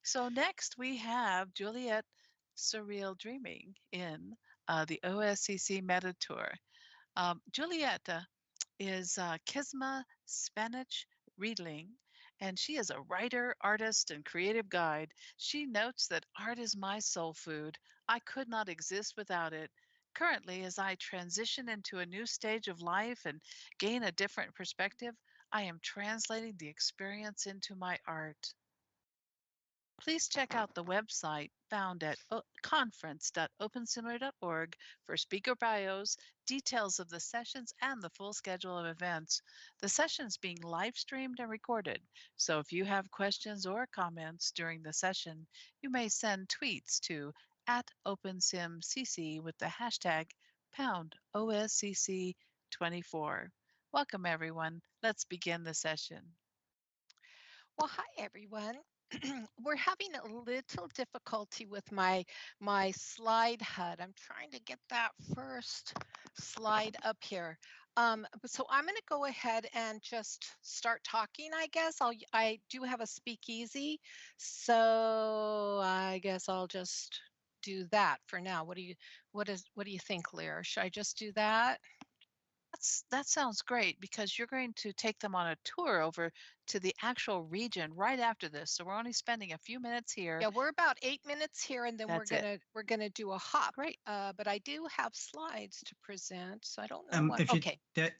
So next we have Juliette SurrealDreaming in the OSCC META tour. Juliette is Kisma Stepanich-Reidling, and she is a writer, artist, and creative guide. She notes that art is my soul food. I could not exist without it. Currently, as I transition into a new stage of life and gain a different perspective, I am translating the experience into my art. Please check out the website found at conference.openseminar.org for speaker bios, details of the sessions, and the full schedule of events. The sessions being live streamed and recorded, so if you have questions or comments during the session, you may send tweets to @OpenSimCC with the hashtag #OSCC24. Welcome everyone. Let's begin the session. Well, hi everyone. We're having a little difficulty with my slide HUD. I'm trying to get that first slide up here. So I'm going to go ahead and just start talking. I guess I do have a speakeasy, so I guess I'll just do that for now. What do you think, Lear? Should I just do that? That sounds great because you're going to take them on a tour over to the actual region right after this. So we're only spending a few minutes here. Yeah, we're about 8 minutes here, and then That's it. we're gonna do a hop. Great. But I do have slides to present, so I don't know what. If you Okay.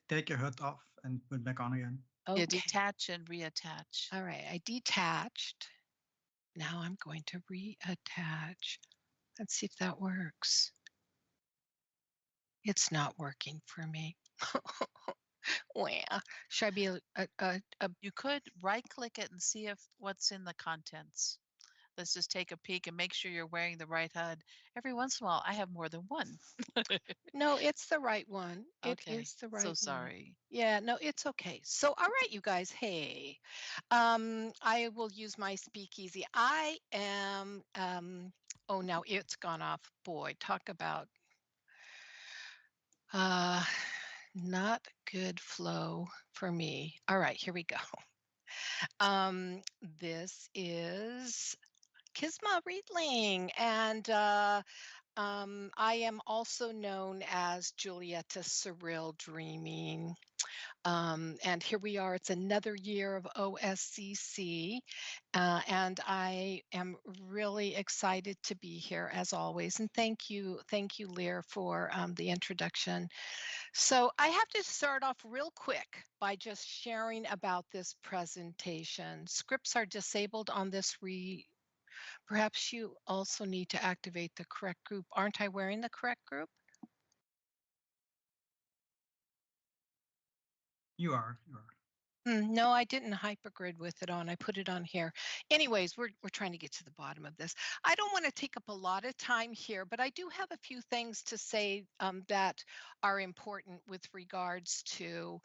take your hood off and put back on again. Yeah, Okay. detach and reattach. All right. I detached. Now I'm going to reattach. Let's see if that works. It's not working for me. Well, should I be You could right click it and see if what's in the contents. Let's just take a peek and make sure you're wearing the right HUD. Every once in a while, I have more than one. No, it's the right one. It Okay, is the so right one. sorry. Yeah, no, it's okay. So, all right, you guys. Hey, I will use my speakeasy. I am. Oh, now it's gone off. Boy, talk about uh, not good flow for me. All right, here we go. This is Kisma Reidling, and I am also known as Juliette SurrealDreaming. And here we are. It's another year of OSCC, and I am really excited to be here as always. And thank you, Lear, for the introduction. So I have to start off real quick by just sharing about this presentation. Scripts are disabled on this Perhaps you also need to activate the correct group. Aren't I wearing the correct group? You are. No, I didn't hypergrid with it on. I put it on here. Anyways, we're trying to get to the bottom of this. I don't want to take up a lot of time here, but I do have a few things to say that are important with regards to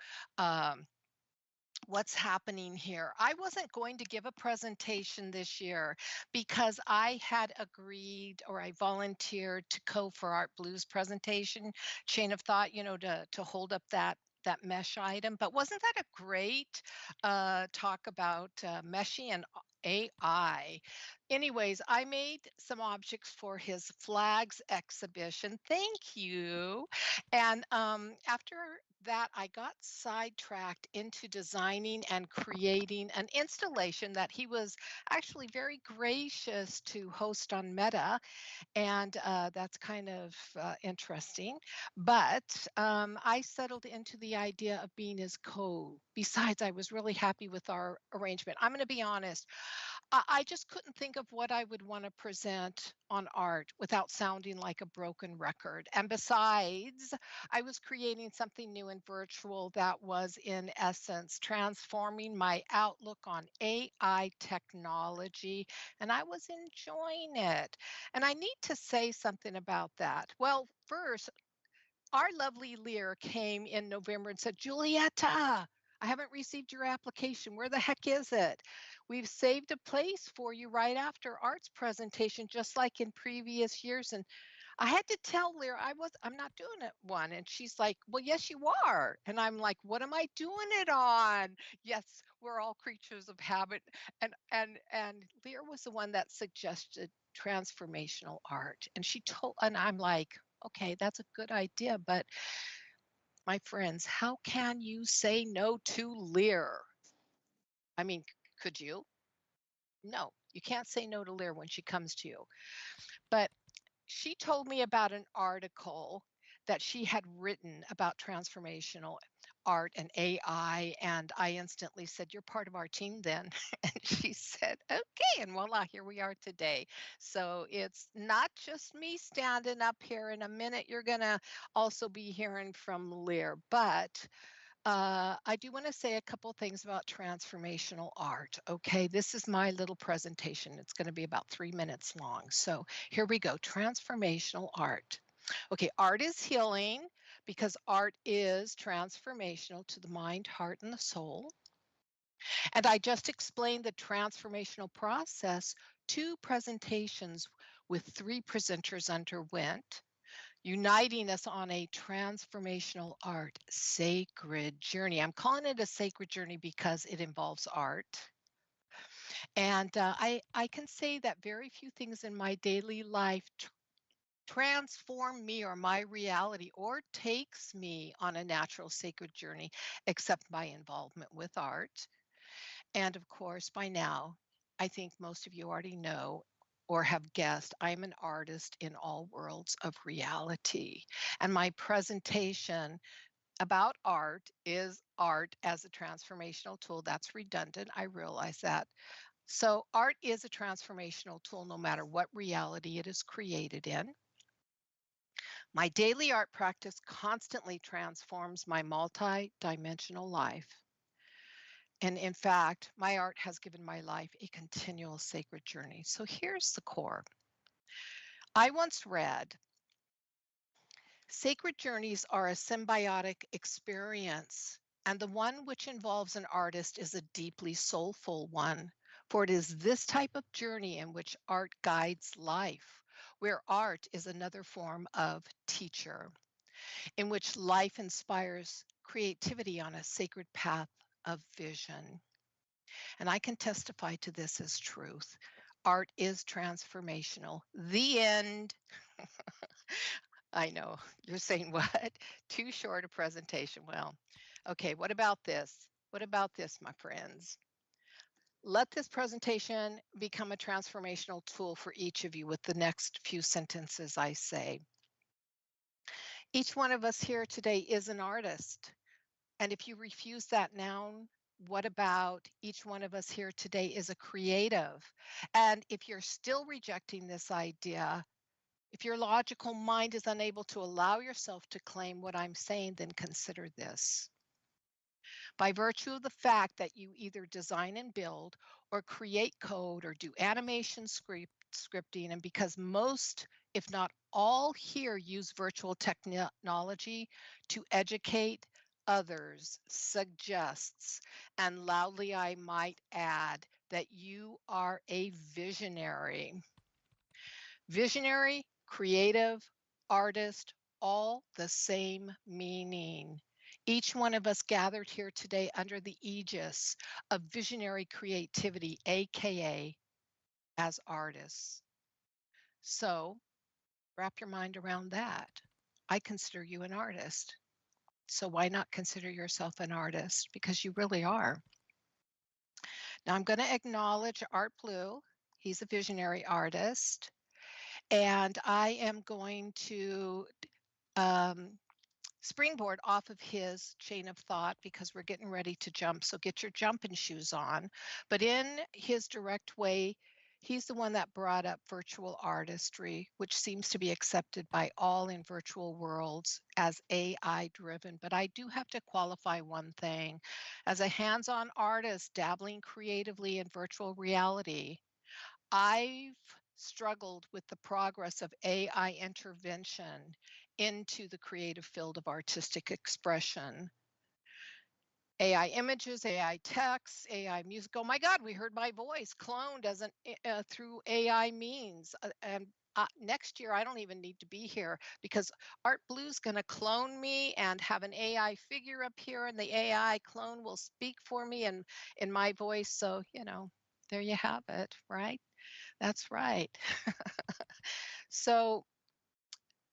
what's happening here. I wasn't going to give a presentation this year because I had agreed, or I volunteered to for Art Blues presentation, chain of thought, to hold up that mesh item. But wasn't that a great talk about meshing and AI? Anyways, I made some objects for his flags exhibition. Thank you. And after that, I got sidetracked into designing and creating an installation that he was actually very gracious to host on Meta. And that's kind of interesting. But I settled into the idea of being his co. Besides, I was really happy with our arrangement. I'm going to be honest. I just couldn't think of what I would want to present on art without sounding like a broken record. And besides, I was creating something new and virtual that was, in essence, transforming my outlook on AI technology, and I was enjoying it. And I need to say something about that. Well, first, our lovely Lear came in November and said, Julietta, I haven't received your application. Where the heck is it? We've saved a place for you right after Art's presentation, just like in previous years. And I had to tell Lear I'm not doing it one. And she's like, well, yes, you are. And I'm like, what am I doing it on? Yes, we're all creatures of habit. And Lear was the one that suggested transformational art. And I'm like, okay, that's a good idea. But my friends, how can you say no to Lear? I mean, could you? No, you can't say no to Lear when she comes to you. But she told me about an article that she had written about transformational art and AI. And I instantly said, you're part of our team then. And she said, okay. And voila, here we are today. So it's not just me standing up here. In a minute, you're going to also be hearing from Lear. But I do want to say a couple things about transformational art. Okay, this is my little presentation. It's going to be about 3 minutes long. So here we go. Transformational art. Okay, art is healing because art is transformational to the mind, heart, and the soul. And I just explained the transformational process 2 presentations with 3 presenters underwent, uniting us on a transformational art sacred journey. I'm calling it a sacred journey because it involves art. And I can say that very few things in my daily life transform me or my reality or takes me on a natural sacred journey except my involvement with art. And of course, by now, I think most of you already know or have guessed, I'm an artist in all worlds of reality. And my presentation about art is art as a transformational tool. That's redundant. I realize that. So, art is a transformational tool no matter what reality it is created in. My daily art practice constantly transforms my multi-dimensional life. And in fact, my art has given my life a continual sacred journey. So here's the core. I once read, sacred journeys are a symbiotic experience, and the one which involves an artist is a deeply soulful one. For it is this type of journey in which art guides life, where art is another form of teacher, in which life inspires creativity on a sacred path of vision. And I can testify to this as truth. Art is transformational. The end. I know. You're saying what? Too short a presentation. Well, okay, what about this? What about this, my friends? Let this presentation become a transformational tool for each of you with the next few sentences I say. Each one of us here today is an artist. And if you refuse that noun, what about each one of us here today is a creative? And if you're still rejecting this idea, if your logical mind is unable to allow yourself to claim what I'm saying, then consider this. By virtue of the fact that you either design and build or create code or do animation scripting, and because most, if not all here use virtual technology to educate others, suggests, and loudly I might add, that you are a visionary. Visionary, creative, artist, all the same meaning. Each one of us gathered here today under the aegis of visionary creativity, AKA as artists. So wrap your mind around that. I consider you an artist. So why not consider yourself an artist? Because you really are. Now I'm going to acknowledge Art Blue. He's a visionary artist. And I am going to springboard off of his chain of thought because we're getting ready to jump. So get your jumping shoes on. But in his direct way, he's the one that brought up virtual artistry, which seems to be accepted by all in virtual worlds as AI driven. But I do have to qualify one thing. As a hands-on artist dabbling creatively in virtual reality, I've struggled with the progress of AI intervention into the creative field of artistic expression. AI images, AI text, AI music. Oh my God, we heard my voice cloned as through AI means. And next year I don't even need to be here because ArtBlue's going to clone me and have an AI figure up here, and the AI clone will speak for me and in my voice. So, there you have it, right? That's right. So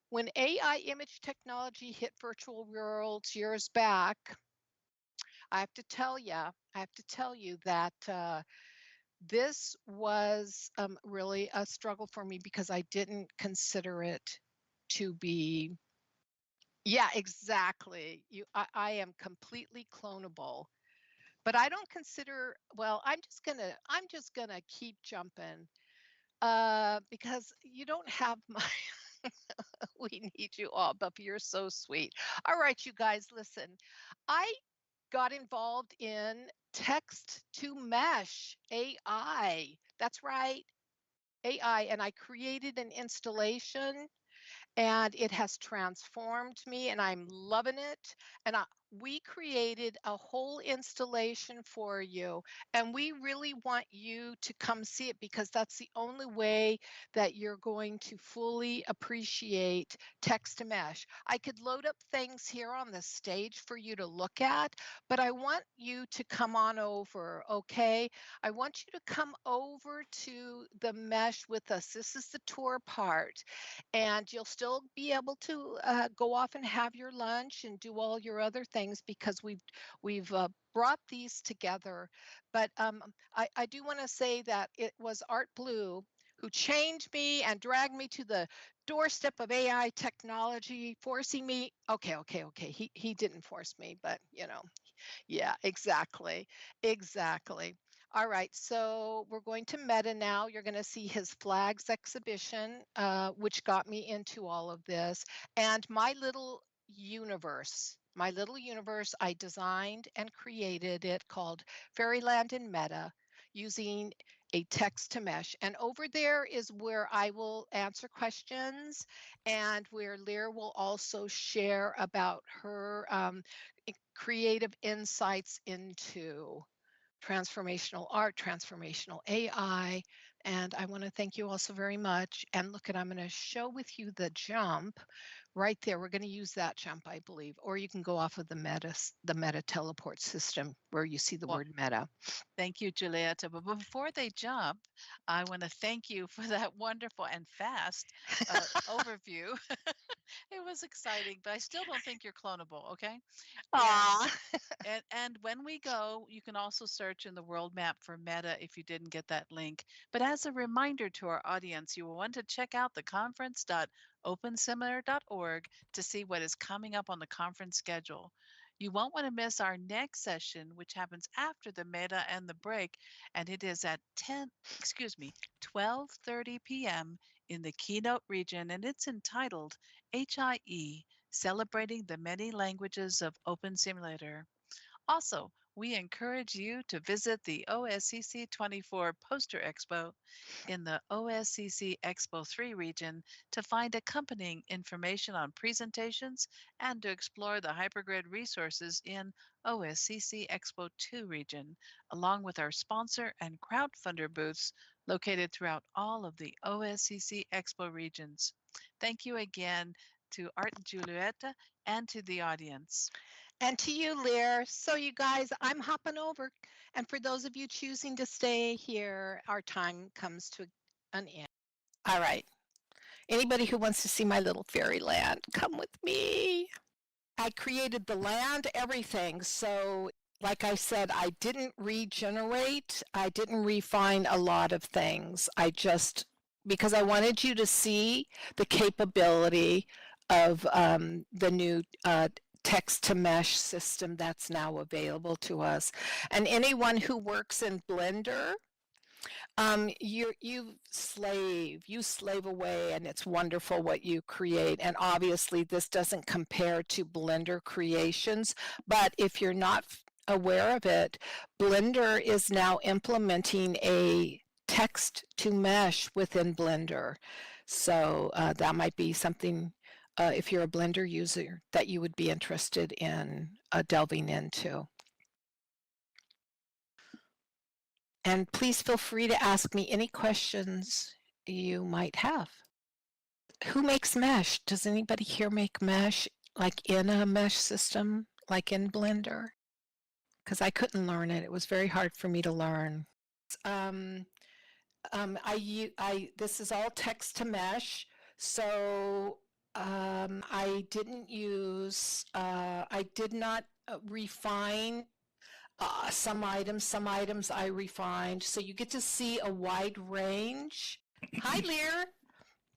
when AI image technology hit virtual worlds years back, I have to tell you that this was really a struggle for me because I didn't consider it to be. Yeah, exactly. I am completely clonable, but I don't consider. Well, I'm just gonna keep jumping because you don't have my. We need you all, Buffy. You're so sweet. All right, you guys, listen. I got involved in text to mesh AI. That's right, AI. And I created an installation and it has transformed me and I'm loving it. And we created a whole installation for you, and we really want you to come see it because that's the only way that you're going to fully appreciate text to mesh. I could load up things here on the stage for you to look at, but I want you to come on over, okay? I want you to come over to the mesh with us. This is the tour part, and you'll still be able to go off and have your lunch and do all your other things because we've brought these together. But I do want to say that it was Art Blue who chained me and dragged me to the doorstep of AI technology, forcing me. Okay. He didn't force me, but yeah, exactly. All right, so we're going to Meta now. You're going to see his flags exhibition, which got me into all of this. And my little universe, I designed and created it called Fairyland in Meta using a text to mesh. And over there is where I will answer questions and where Lear will also share about her creative insights into transformational art, transformational AI. And I want to thank you all so very much. And look, I'm going to show with you the jump right there. We're going to use that jump, I believe, or you can go off of the Meta teleport system where you see the word Meta. Thank you, Juliette. But before they jump, I want to thank you for that wonderful and fast overview. It was exciting, but I still don't think you're clonable, okay? And when we go, you can also search in the world map for Meta if you didn't get that link. But as a reminder to our audience, you will want to check out the conference.openseminar.org to see what is coming up on the conference schedule. You won't want to miss our next session, which happens after the Meta and the break, and it is at 12:30 p.m. in the keynote region, and it's entitled HIE, Celebrating the Many Languages of Open Simulator. Also, we encourage you to visit the OSCC24 Poster Expo in the OSCC Expo 3 region to find accompanying information on presentations and to explore the hypergrid resources in OSCC Expo 2 region, along with our sponsor and crowdfunder booths located throughout all of the OSCC Expo regions. Thank you again to Art and Juliette and to the audience. And to you, Lear. So you guys, I'm hopping over. And for those of you choosing to stay here, our time comes to an end. All right. Anybody who wants to see my little fairyland, come with me. I created the land, everything. So like I said, I didn't regenerate. I didn't refine a lot of things. Because I wanted you to see the capability of the new text-to-mesh system that's now available to us. And anyone who works in Blender, you slave away, and it's wonderful what you create. And obviously this doesn't compare to Blender creations, but if you're not aware of it, Blender is now implementing a text to mesh within Blender. So that might be something, if you're a Blender user, that you would be interested in delving into. And please feel free to ask me any questions you might have. Who makes mesh? Does anybody here make mesh, like in a mesh system, like in Blender? Because I couldn't learn it. It was very hard for me to learn. Um, this is all text to mesh, so I didn't use, I did not refine some items. Some items I refined, so you get to see a wide range. Hi, Lear.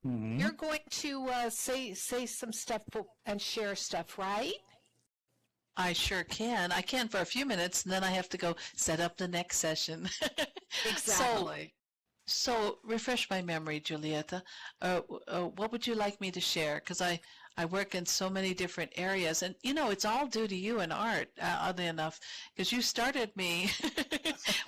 Mhm. You're going to say some stuff and share stuff, right? I sure can. I can for a few minutes, and then I have to go set up the next session. Exactly. So refresh my memory, Julieta. What would you like me to share? Because I work in so many different areas, and it's all due to you and art, oddly enough, because you started me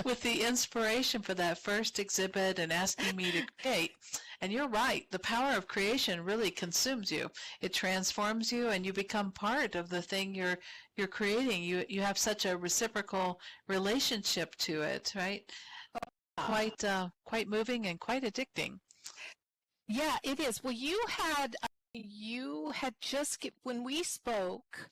with the inspiration for that first exhibit and asking me to create. And you're right, the power of creation really consumes you. It transforms you, and you become part of the thing you're creating. You have such a reciprocal relationship to it, right? Quite moving and quite addicting. Yeah, it is. Well, you had just when we spoke,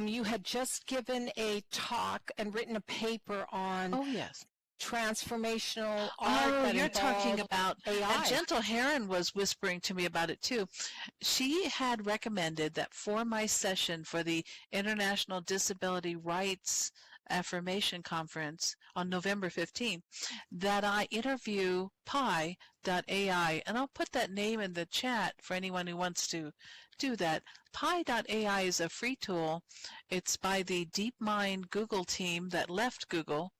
you had just given a talk and written a paper on Yes. transformational art. Oh, that you're talking involved about, AI. and Gentle Heron was whispering to me about it too. She had recommended that for my session for the International Disability Rights Affirmation Conference on November 15th, that I interview Pi.ai, and I'll put that name in the chat for anyone who wants to do that. Pi.ai is a free tool. It's by the DeepMind Google team that left Google,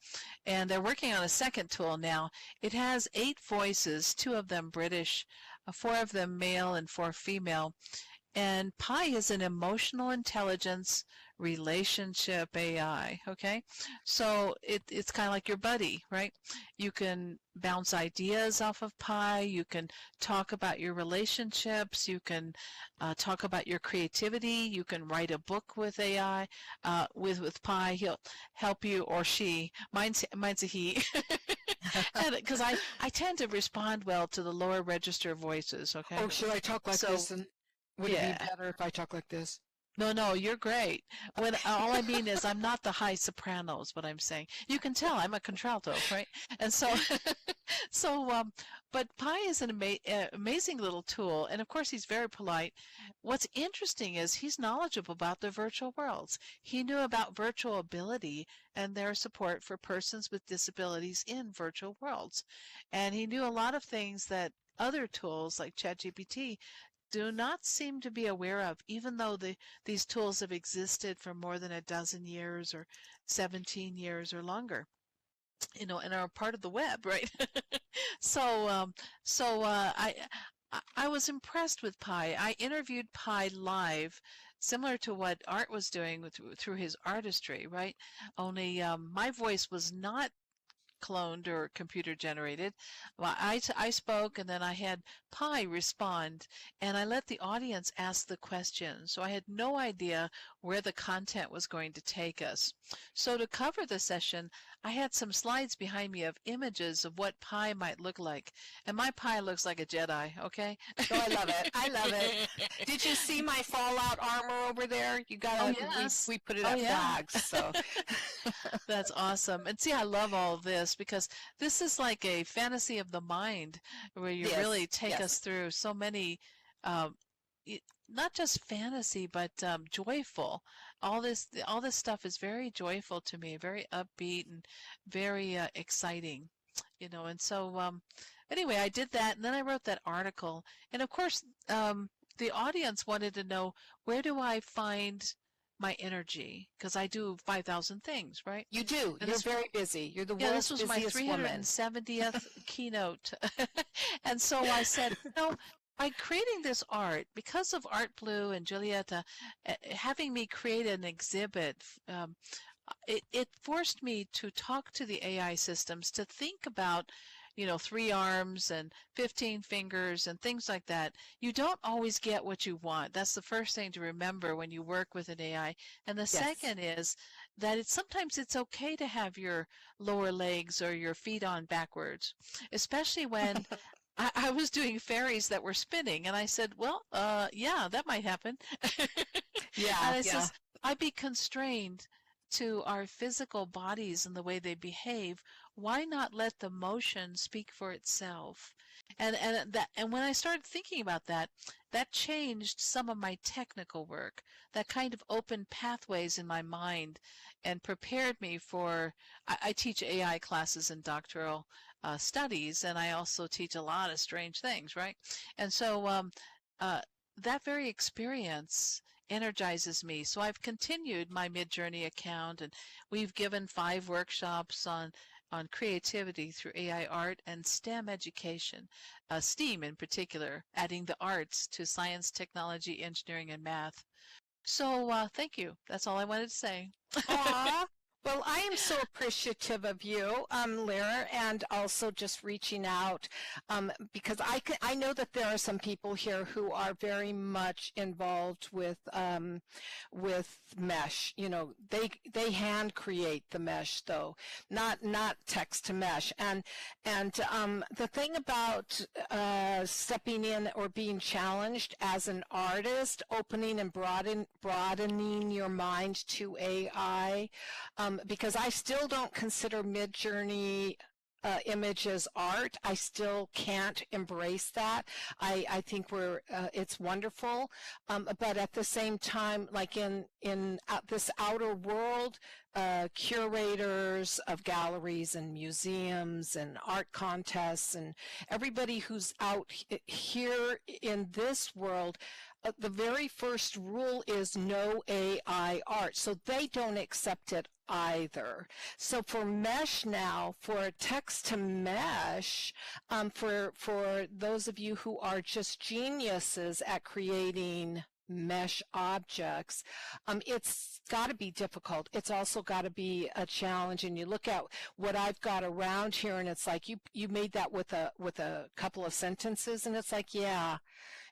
and they're working on a second tool now. It has 8 voices, 2 of them British, 4 of them male and 4 female. And Pi is an emotional intelligence relationship AI, okay? So it's kind of like your buddy, right? You can bounce ideas off of Pi. You can talk about your relationships. You can talk about your creativity. You can write a book with AI, with Pi. He'll help you, or she. Mine's a he. Because I tend to respond well to the lower register voices, okay? Oh, should I talk like this? And would it Yeah. be better if I talk like this? No, you're great. When all I mean is I'm not the high soprano is what I'm saying. You can tell I'm a contralto, right? And so, but Pi is an amazing little tool, and of course he's very polite. What's interesting is he's knowledgeable about the virtual worlds. He knew about virtual ability and their support for persons with disabilities in virtual worlds, and he knew a lot of things that other tools like ChatGPT do not seem to be aware of, even though these tools have existed for more than a dozen years or 17 years or longer, and are part of the web, right? So I was impressed with Pi. I interviewed Pi live, similar to what Art was doing through his artistry, right? Only my voice was not cloned or computer generated. Well, I spoke, and then I had Pi respond, and I let the audience ask the questions. So I had no idea where the content was going to take us. So to cover the session, I had some slides behind me of images of what Pi might look like. And my Pi looks like a Jedi, okay? Oh, I love it. I love it. Did you see my Fallout armor over there? You got yes. We put it up flags, so. That's awesome. And see, I love all of this because this is like a fantasy of the mind where you really take us through so many, not just fantasy, but joyful. All this stuff is very joyful to me, very upbeat and very exciting, And so anyway, I did that, and then I wrote that article. And of course, the audience wanted to know, where do I find my energy? Because I do 5,000 things, right? You do. You're very busy. You're the world's this was my busiest woman. 370th keynote. And so I said, by creating this art, because of Art Blue and Juliette having me create an exhibit, it forced me to talk to the AI systems to think about 3 arms and 15 fingers and things like that. You don't always get what you want. That's the first thing to remember when you work with an AI. And the second is that sometimes it's okay to have your lower legs or your feet on backwards, especially when I was doing fairies that were spinning, and I said, well, yeah, that might happen. Yeah, And I yeah. says, I'd be constrained to our physical bodies and the way they behave. Why not let the motion speak for itself? And when I started thinking about that, that changed some of my technical work. That kind of opened pathways in my mind and prepared me for. I teach AI classes in doctoral studies, and I also teach a lot of strange things, right? And so uh, that very experience energizes me. So I've continued my Midjourney account, and we've given 5 workshops on creativity through AI art and STEM education, STEAM in particular, adding the arts to science, technology, engineering, and math. So thank you. That's all I wanted to say. Aw. Well, I am so appreciative of you, Lyra, and also just reaching out because I know that there are some people here who are very much involved with mesh. You know, they hand create the mesh though, not text to mesh. And the thing about stepping in or being challenged as an artist, opening and broadening your mind to AI. Because I still don't consider Midjourney images art. I still can't embrace that. I think it's wonderful, but at the same time, like in this outer world, curators of galleries and museums and art contests and everybody who's out here in this world, the very first rule is no AI art, so they don't accept it either. So for mesh now, for text to mesh, for those of you who are just geniuses at creating mesh objects, it's got to be difficult. It's also got to be a challenge. And you look at what I've got around here, and it's like you made that with a couple of sentences, and it's like, yeah.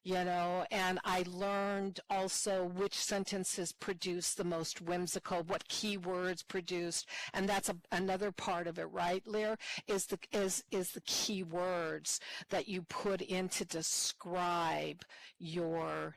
You know, and I learned also which sentences produce the most whimsical, what keywords produced, and that's another part of it, right, Lear? Is the keywords that you put in to describe your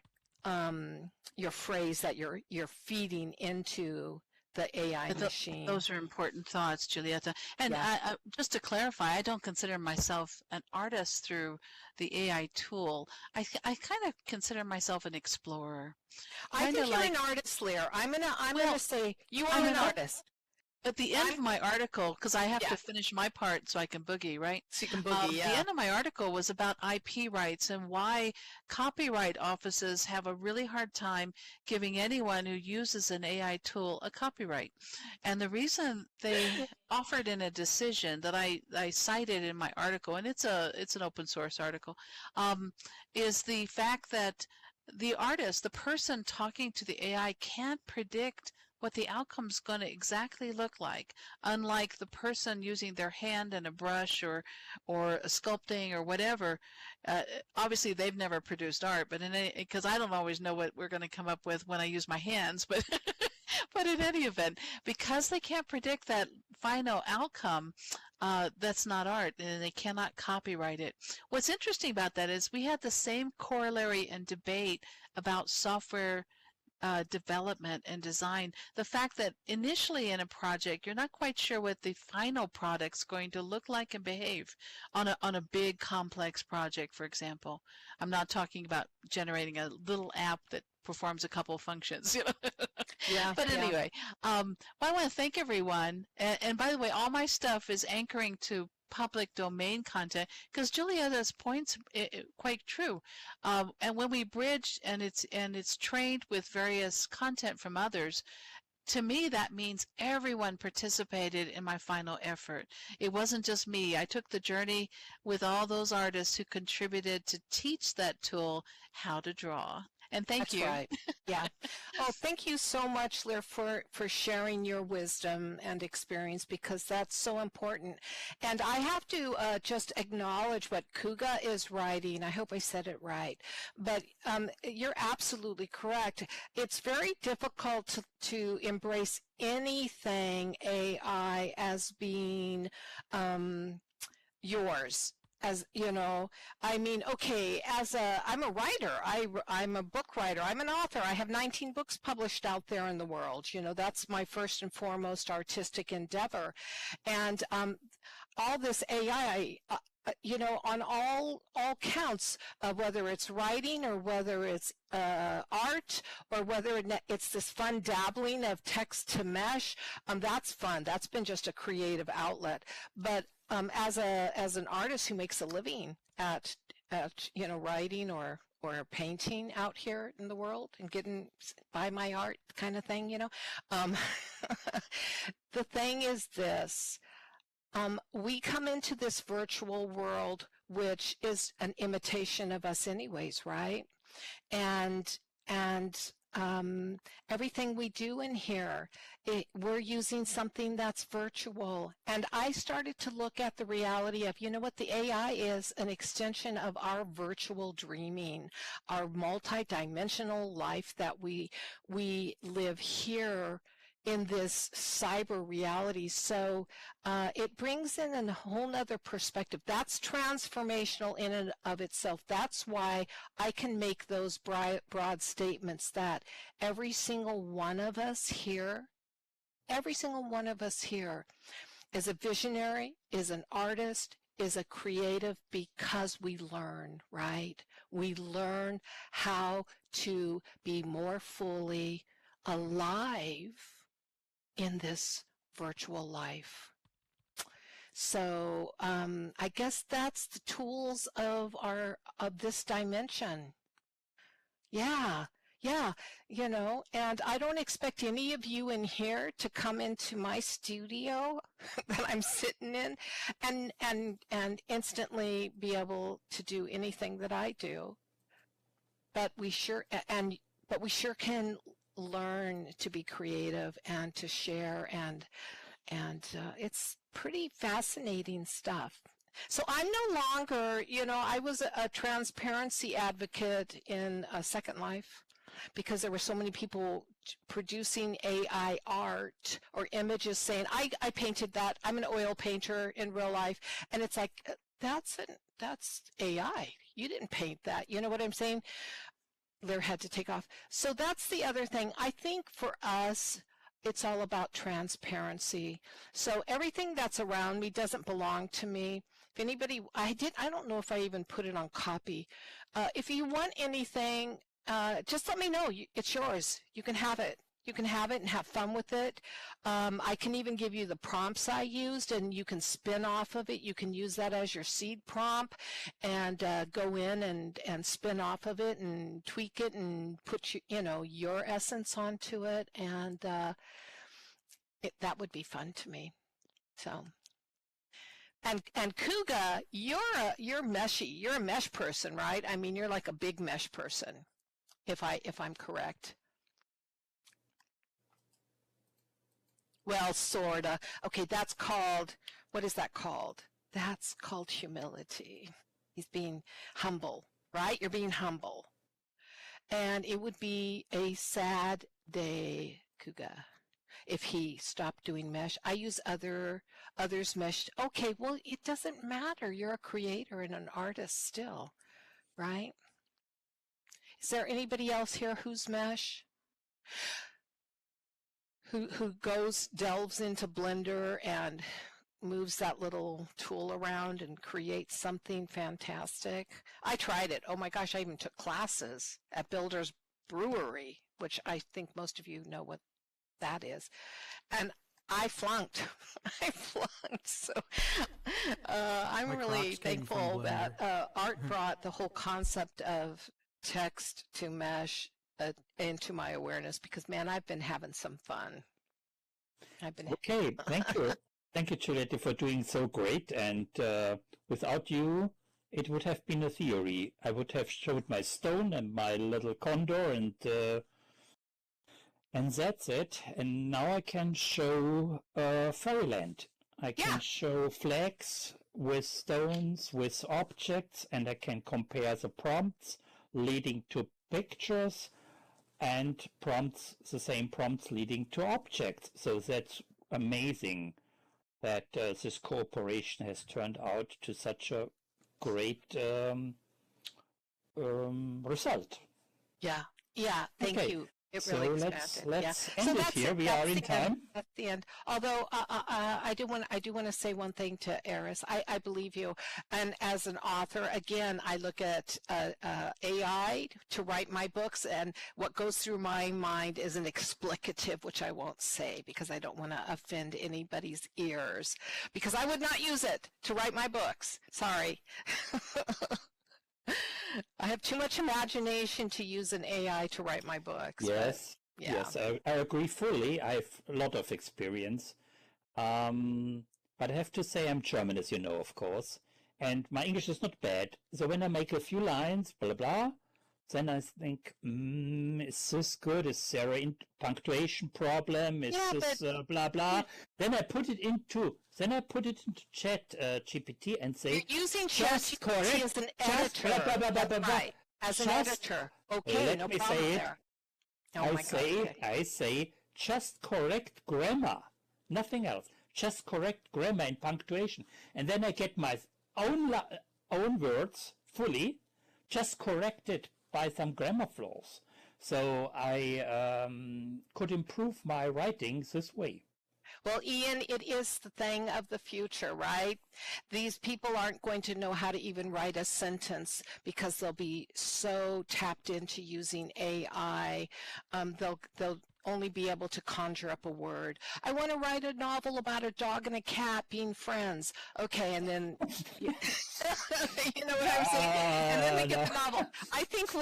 phrase that you're feeding into the AI machine. Those are important thoughts, Juliette. And Yeah. just to clarify, I don't consider myself an artist through the AI tool. I kind of consider myself an explorer. I think you're an artist, Lear. I'm gonna say you are an artist. At the end of my article, because I have to finish my part so I can boogie, right? So you can boogie, The end of my article was about IP rights and why copyright offices have a really hard time giving anyone who uses an AI tool a copyright. And the reason they offered in a decision that I cited in my article, and it's an open source article, is the fact that the artist, the person talking to the AI, can't predict what the outcome's going to exactly look like, unlike the person using their hand and a brush or sculpting or whatever. Obviously, they've never produced art, but because I don't always know what we're going to come up with when I use my hands, but but in any event, because they can't predict that final outcome, that's not art, and they cannot copyright it. What's interesting about that is we had the same corollary and debate about software development and design. The fact that initially in a project you're not quite sure what the final product's going to look like and behave on a big complex project, for example. I'm not talking about generating a little app that performs a couple functions, you know. Yeah. But anyway, I want to thank everyone. And by the way, all my stuff is anchoring to public domain content because Julietta's point's quite true. And when we bridge and it's trained with various content from others, to me that means everyone participated in my final effort. It wasn't just me. I took the journey with all those artists who contributed to teach that tool how to draw. And thank you. That's right. Yeah. Oh, thank you so much, Lear, for sharing your wisdom and experience, because that's so important. And I have to just acknowledge what Kuga is writing. I hope I said it right. But you're absolutely correct. It's very difficult to embrace anything AI as being yours. as you know, I mean, okay, I'm a writer. I'm a book writer. I'm an author. I have 19 books published out there in the world. You know, that's my first and foremost artistic endeavor. And all this AI, you know, on all counts, whether it's writing or whether it's art or whether it's this fun dabbling of text to mesh, that's fun. That's been just a creative outlet. But as an artist who makes a living at you know, writing or painting out here in the world and getting by my art kind of thing, you know, the thing is this. We come into this virtual world, which is an imitation of us anyways, right? And everything we do in here, we're using something that's virtual. And I started to look at the reality of, you know what, the AI is an extension of our virtual dreaming, our multi-dimensional life that we live here in this cyber reality. So it brings in a whole nother perspective. That's transformational in and of itself. That's why I can make those broad statements that every single one of us here is a visionary, is an artist, is a creative, because we learn, right? We learn how to be more fully alive in this virtual life. So I guess that's the tools of this dimension. Yeah, you know, and I don't expect any of you in here to come into my studio that I'm sitting in and instantly be able to do anything that I do. But we sure can learn to be creative and to share, and it's pretty fascinating stuff. So I'm no longer, you know, I was a transparency advocate in Second Life because there were so many people producing AI art or images saying, I painted that, I'm an oil painter in real life, and it's like, that's AI. You didn't paint that. You know what I'm saying? There had to take off. So that's the other thing. I think for us, it's all about transparency. So everything that's around me doesn't belong to me. If anybody, I don't know if I even put it on copy. If you want anything, just let me know. It's yours. You can have it. You can have it and have fun with it. I can even give you the prompts I used, and you can spin off of it. You can use that as your seed prompt and go in and spin off of it and tweak it and put your essence onto it, and that would be fun to me. So, and Kuga, you're meshy. You're a mesh person, right? I mean, you're like a big mesh person, if I'm correct. Well, sorta. Okay, that's called, what is that called? That's called humility. He's being humble, right? You're being humble. And it would be a sad day, Kuga, if he stopped doing mesh. I use others mesh. Okay, well, it doesn't matter. You're a creator and an artist still, right? Is there anybody else here who's mesh? Who delves into Blender and moves that little tool around and creates something fantastic? I tried it. Oh my gosh, I even took classes at Builder's Brewery, which I think most of you know what that is. And I flunked. So I'm really thankful that art brought the whole concept of text to mesh into my awareness, because man, I've been having some fun. Okay, thank you. Thank you, Juliette, for doing so great. And without you, it would have been a theory. I would have showed my stone and my little condor, and that's it. And now I can show fairyland. I can show flags with stones, with objects, and I can compare the prompts leading to pictures and prompts, the same prompts leading to objects. So that's amazing that this cooperation has turned out to such a great result. Yeah. Thank Okay. you. It So really let's expanded. end it that's here. We That's are in the end. time. That's the end. Although I do want to say one thing to Eris. I believe you. And as an author, again, I look at AI to write my books, and what goes through my mind is an explicative, which I won't say because I don't want to offend anybody's ears, because I would not use it to write my books. Sorry. I have too much imagination to use an AI to write my books. Yes, Yeah. yes, I agree fully. I have a lot of experience. But I have to say I'm German, as you know, of course. And my English is not bad. So when I make a few lines, blah, blah, then I think, is this good? Is there a punctuation problem? Is this blah, blah? Then I put it into Chat GPT and say, You're using just ChatGPT as an editor. blah, blah, blah, blah, blah. Right. As an Just- editor. Okay, let no me problem say it. there. Oh my God. Okay. I say just correct grammar, nothing else. Just correct grammar and punctuation, and then I get my own words fully, just corrected by some grammar flaws. So I could improve my writing this way. Well, Ian, it is the thing of the future, right? These people aren't going to know how to even write a sentence because they'll be so tapped into using AI. They'll only be able to conjure up a word. I want to write a novel about a dog and a cat being friends. Okay, and then you know what I'm saying? And then they get the novel. I think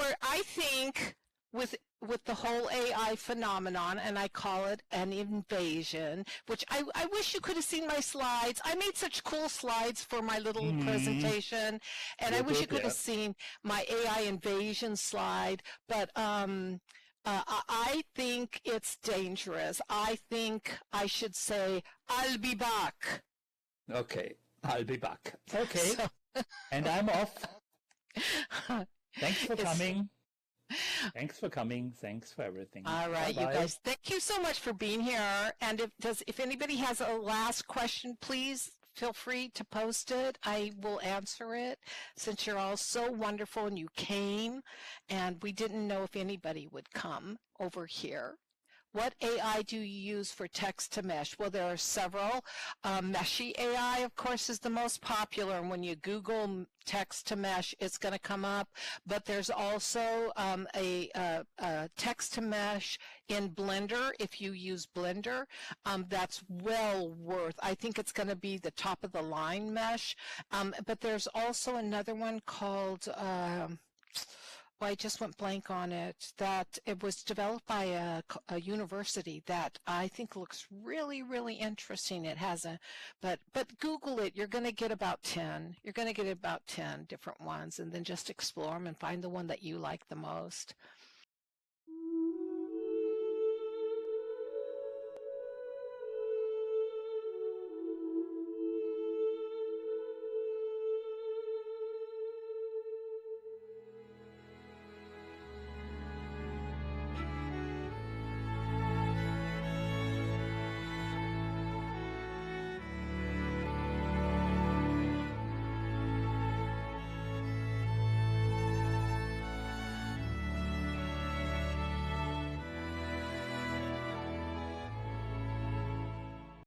with the whole AI phenomenon, and I call it an invasion, which I wish you could have seen my slides. I made such cool slides for my little presentation, and I wish you could have seen my AI invasion slide, but I think it's dangerous. I think I should say, I'll be back. Okay, I'll be back. Okay, and I'm off. Thanks for coming. Thanks for coming. Thanks for everything. All right, Bye-bye. you guys. Thank you so much for being here. And if anybody has a last question, please feel free to post it. I will answer it, since you're all so wonderful and you came, and we didn't know if anybody would come over here. What AI do you use for text to mesh? Well, there are several. Meshy AI, of course, is the most popular. And when you Google text to mesh, it's going to come up. But there's also a text to mesh in Blender. If you use Blender, that's well worth. I think it's going to be the top of the line mesh. But there's also another one called. I just went blank on it, that it was developed by a university that I think looks really, really interesting. It has but Google it, you're going to get about 10. You're going to get about 10 different ones, and then just explore them and find the one that you like the most.